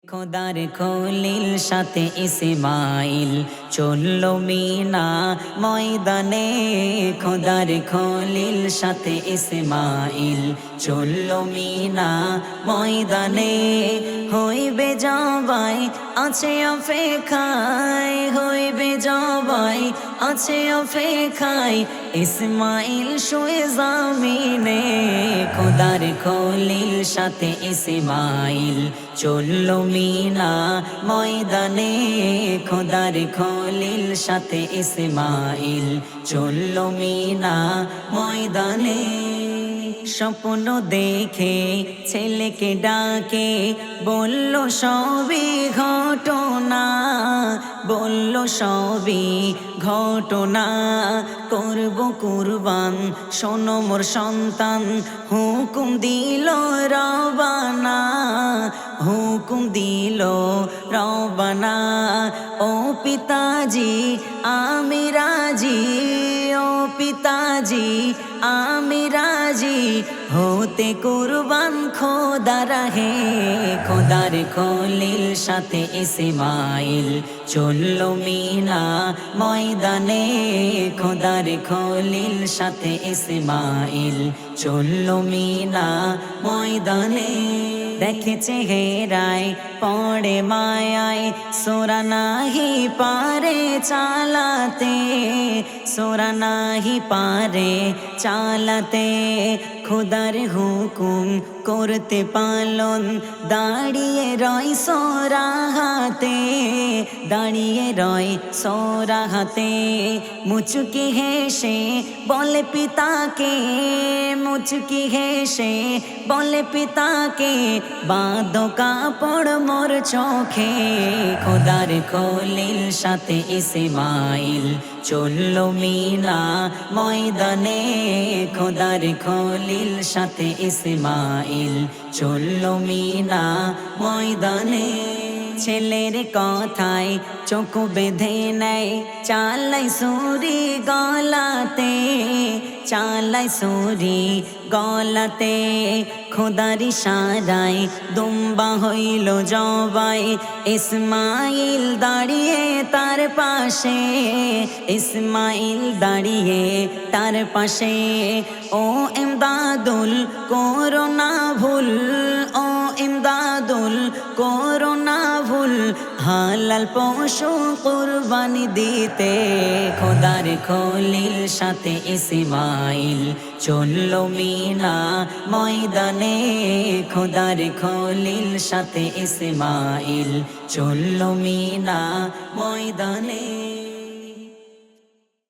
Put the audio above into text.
খোদার খলিল সাথে ইসমাইল চলল মিনা ময়দানে। খোদার খলিল সাথে ইসমাইল চলল মিনা ময়দানে। হইবে জবাই আছে অপেক্ষায়, হইবে জবাই আছে অপেক্ষায়, ইসমাইল শুয়ে জামিনে। খোদার খলিল সাথে ইসমাইল চলল মিনা ময়দানে। খোদার খলিল সাথে ইসমাইল চলল মিনা ময়দানে। স্বপ্ন দেখে ছেলেকে ডাকে বলল সবই ঘটনা, বলল সবই ঘটনা। করব কুরবান শোনো মোর সন্তান, হুকুম দিল রবানা, হুকুম দিল রবানা। ও পিতাজি আমি রাজি, ও পিতাজি আমি রাজি, হতে কুরবান খোদা রাহে। খোদার খলিল সাথে ইসমাইল চলল মিনা ময়দানে। খোদার খলিল সাথে ইসমাইল চলল মিনা ময়দানে। দেখেছে হেরায় পড়ে মায়ায়, সোরা নাহি পারে চালাতে, সোরা নাহি পারে চালাতে। খোদার হুকুম করতে পালন দাঁড়িয়ে রয় সোরা হাতে, দাঁড়িয়ে রয় সোরা হাতে। মুচকি হেসে বলে পিতাকে, মুচকি হেসে বলে পিতাকে, বাঁধো কাপড় মোর চোখে। খোদার খলিল সাথে ইসমাইল চলল মিনা ময়দানে। খোদার খলিল সাথে ইসমাইল চলল মিনা ময়দানে। ছেলের কথায় চোখ বেঁধে নেয়, চালাই সুরি গলাতে, চালাই সুরি গলাতে। খোদার ইশারায় দুম্বা হইল জবাই, ইসমাইল দাঁড়িয়ে তার পাশে, ইসমাইল দাঁড়িয়ে তার পাশে। ও ইমদাদুল করোনা ভুল, ও ইমদাদুল করোনা ভুল, হালাল পশু কুরবানি দিতে। খোদার খলিল সাথে ইসমাইল চলল মিনা ময়দানে। খোদার খলিল সাথে ইসমাইল চলল মিনা ময়দানে।